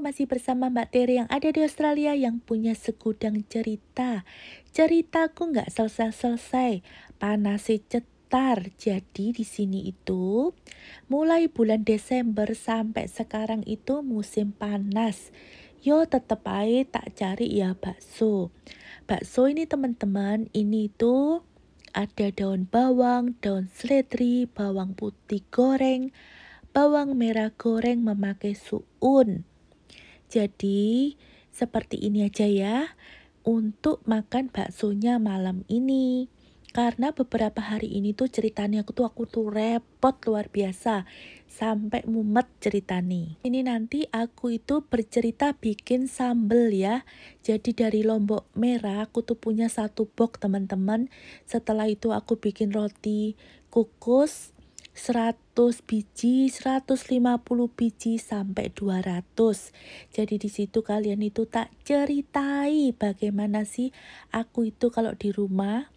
masih bersama Mbak Tere yang ada di Australia yang punya segudang cerita. Ceritaku nggak selesai-selesai, panasnya cetar. Jadi di sini itu mulai bulan Desember sampai sekarang itu musim panas. Yo tetep aja tak cari ya bakso. Bakso ini teman-teman, ini tuh ada daun bawang, daun seledri, bawang putih goreng, bawang merah goreng memakai suun. Jadi, seperti ini aja ya untuk makan baksonya malam ini. Karena beberapa hari ini tuh ceritanya aku tuh repot luar biasa. Sampai mumet ceritanya. Ini nanti aku itu bercerita bikin sambel ya. Jadi dari lombok merah aku tuh punya 1 box teman-teman. Setelah itu aku bikin roti kukus 100 biji, 150 biji sampai 200. Jadi di situ kalian itu tak ceritai bagaimana sih aku itu kalau di rumah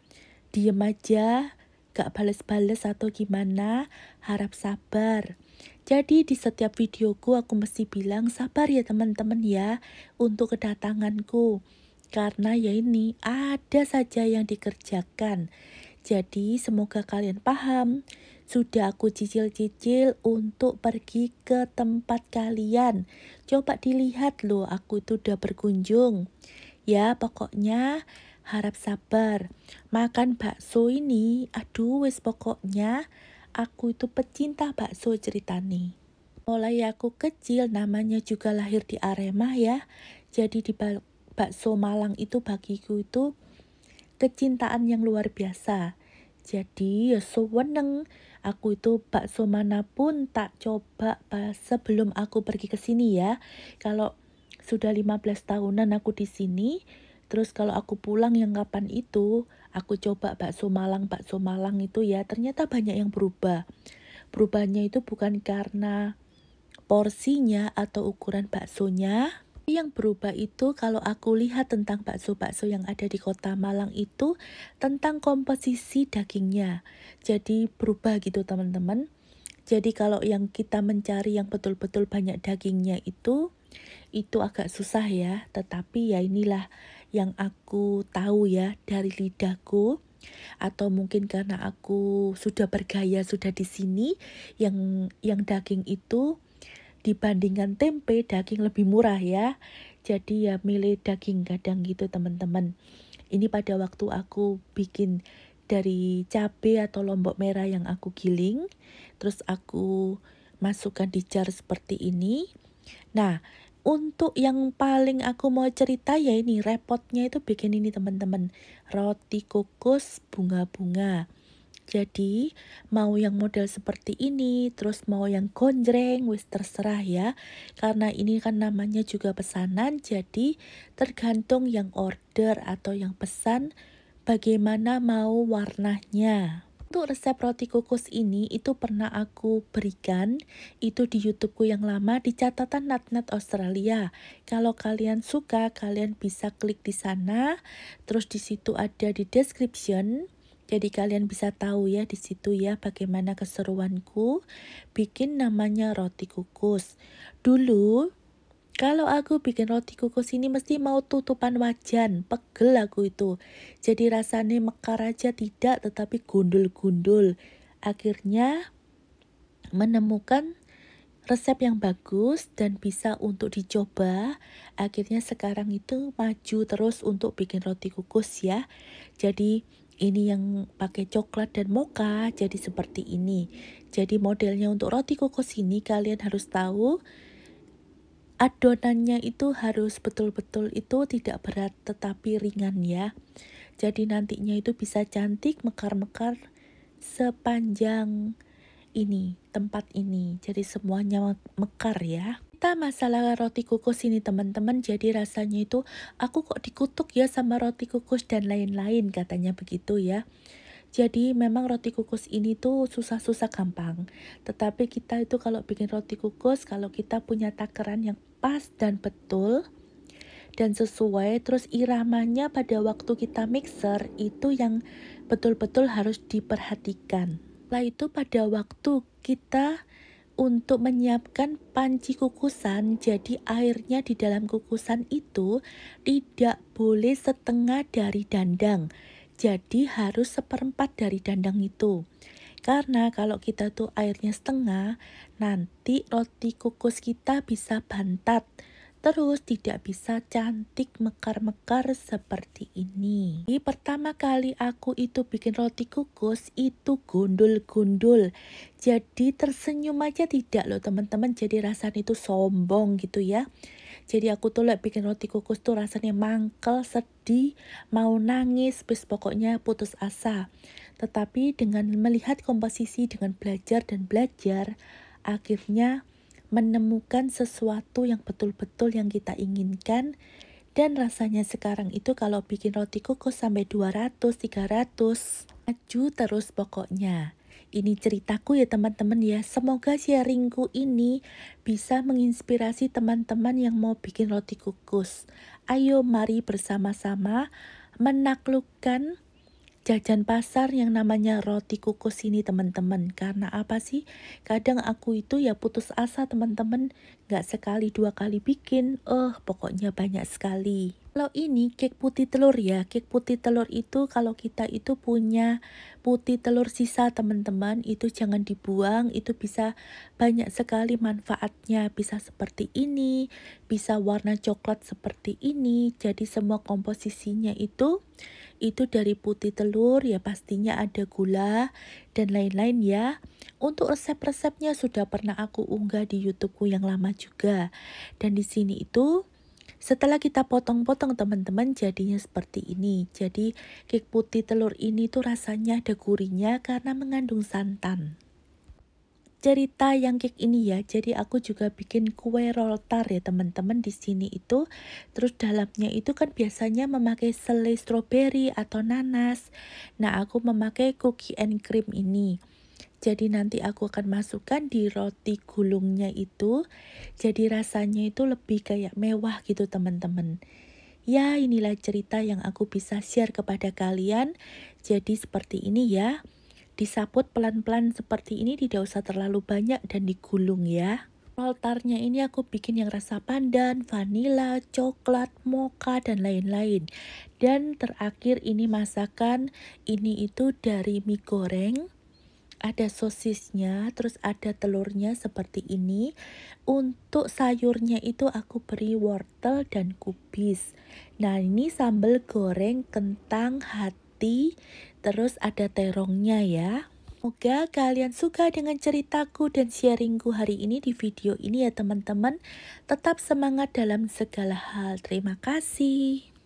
diem aja, gak bales-bales atau gimana, harap sabar. Jadi di setiap videoku aku mesti bilang sabar ya teman-teman ya untuk kedatanganku. Karena ya ini ada saja yang dikerjakan. Jadi semoga kalian paham. Sudah aku cicil-cicil untuk pergi ke tempat kalian. Coba dilihat loh, aku itu udah berkunjung. Ya pokoknya harap sabar. Makan bakso ini, aduh wis pokoknya aku itu pecinta bakso ceritane. Mulai aku kecil namanya juga lahir di Arema ya. Jadi di bakso Malang itu bagiku itu kecintaan yang luar biasa. Jadi ya seneng aku itu bakso manapun tak coba sebelum aku pergi ke sini ya. Kalau sudah 15 tahunan aku di sini, terus kalau aku pulang yang kapan itu, aku coba bakso Malang itu ya, ternyata banyak yang berubah. Berubahnya itu bukan karena porsinya atau ukuran baksonya. Yang berubah itu kalau aku lihat tentang bakso-bakso yang ada di kota Malang itu tentang komposisi dagingnya. Jadi berubah gitu teman-teman. Jadi kalau yang kita mencari yang betul-betul banyak dagingnya itu agak susah ya. Tetapi ya inilah yang aku tahu ya dari lidahku. Atau mungkin karena aku sudah bergaya sudah di sini yang daging itu dibandingkan tempe, daging lebih murah ya. Jadi ya milih daging kadang gitu teman-teman. Ini pada waktu aku bikin dari cabai atau lombok merah yang aku giling, terus aku masukkan di jar seperti ini. Nah, untuk yang paling aku mau cerita ya ini repotnya itu bikin ini teman-teman. Roti kukus bunga-bunga. Jadi mau yang model seperti ini, terus mau yang gonjreng, wis terserah ya. Karena ini kan namanya juga pesanan, jadi tergantung yang order atau yang pesan bagaimana mau warnanya. Untuk resep roti kukus ini itu pernah aku berikan itu di YouTubeku yang lama di catatan Natnet Australia. Kalau kalian suka, kalian bisa klik di sana. Terus di situ ada di description. Jadi kalian bisa tahu ya di situ ya bagaimana keseruanku bikin namanya roti kukus. Dulu kalau aku bikin roti kukus ini mesti mau tutupan wajan, pegel aku itu. Jadi rasanya mekar aja tidak tetapi gundul-gundul. Akhirnya menemukan resep yang bagus dan bisa untuk dicoba. Akhirnya sekarang itu maju terus untuk bikin roti kukus ya. Jadi ini yang pakai coklat dan mocha jadi seperti ini. Jadi modelnya untuk roti kukus ini kalian harus tahu adonannya itu harus betul-betul itu tidak berat tetapi ringan ya. Jadi nantinya itu bisa cantik mekar-mekar sepanjang ini, tempat ini. Jadi semuanya mekar ya. Kita masalah roti kukus ini teman-teman, jadi rasanya itu aku kok dikutuk ya sama roti kukus dan lain-lain katanya begitu ya. Jadi memang roti kukus ini tuh susah-susah gampang. Tetapi kita itu kalau bikin roti kukus, kalau kita punya takaran yang pas dan betul dan sesuai, terus iramanya pada waktu kita mixer itu yang betul-betul harus diperhatikan. Setelah itu pada waktu kita untuk menyiapkan panci kukusan. Jadi airnya di dalam kukusan itu tidak boleh setengah dari dandang. Jadi harus seperempat dari dandang itu. Karena kalau kita tuh airnya setengah, nanti roti kukus kita bisa bantat. Terus tidak bisa cantik mekar-mekar seperti ini. Pertama kali aku itu bikin roti kukus itu gundul-gundul. Jadi tersenyum aja tidak loh teman-teman. Jadi rasanya itu sombong gitu ya. Jadi aku tuh bikin roti kukus tuh rasanya mangkel, sedih, mau nangis, bis pokoknya putus asa. Tetapi dengan melihat komposisi, dengan belajar dan belajar, akhirnya menemukan sesuatu yang betul-betul yang kita inginkan. Dan rasanya sekarang itu kalau bikin roti kukus sampai 200, 300, maju terus pokoknya. Ini ceritaku ya teman-teman ya. Semoga sharingku ini bisa menginspirasi teman-teman yang mau bikin roti kukus. Ayo mari bersama-sama menaklukkan jajan pasar yang namanya roti kukus ini teman-teman. Karena apa sih? Kadang aku itu ya putus asa teman-teman. Gak sekali dua kali bikin. Pokoknya banyak sekali. Kalau ini cake putih telur ya. Cake putih telur itu kalau kita itu punya putih telur sisa teman-teman. Itu jangan dibuang. Itu bisa banyak sekali manfaatnya. Bisa seperti ini. Bisa warna coklat seperti ini. Jadi semua komposisinya itu dari putih telur ya, pastinya ada gula dan lain-lain ya. Untuk resep-resepnya sudah pernah aku unggah di YouTubeku yang lama juga. Dan di sini itu setelah kita potong-potong teman-teman jadinya seperti ini. Jadi cake putih telur ini tuh rasanya ada gurihnya karena mengandung santan. Cerita yang cake ini ya, jadi aku juga bikin kue roll tart ya teman-teman di sini itu. Terus dalamnya itu kan biasanya memakai selai stroberi atau nanas. Nah, aku memakai cookie and cream ini. Jadi nanti aku akan masukkan di roti gulungnya itu. Jadi rasanya itu lebih kayak mewah gitu teman-teman. Ya, inilah cerita yang aku bisa share kepada kalian. Jadi seperti ini ya. Disaput pelan-pelan seperti ini, tidak usah terlalu banyak dan digulung ya. Roltarnya ini aku bikin yang rasa pandan, vanila, coklat, mocha, dan lain-lain. Dan terakhir ini masakan, ini itu dari mie goreng. Ada sosisnya, terus ada telurnya seperti ini. Untuk sayurnya itu aku beri wortel dan kubis. Nah ini sambal goreng kentang hati, terus ada terongnya ya. Semoga kalian suka dengan ceritaku dan sharingku hari ini di video ini ya teman-teman. Tetap semangat dalam segala hal. Terima kasih.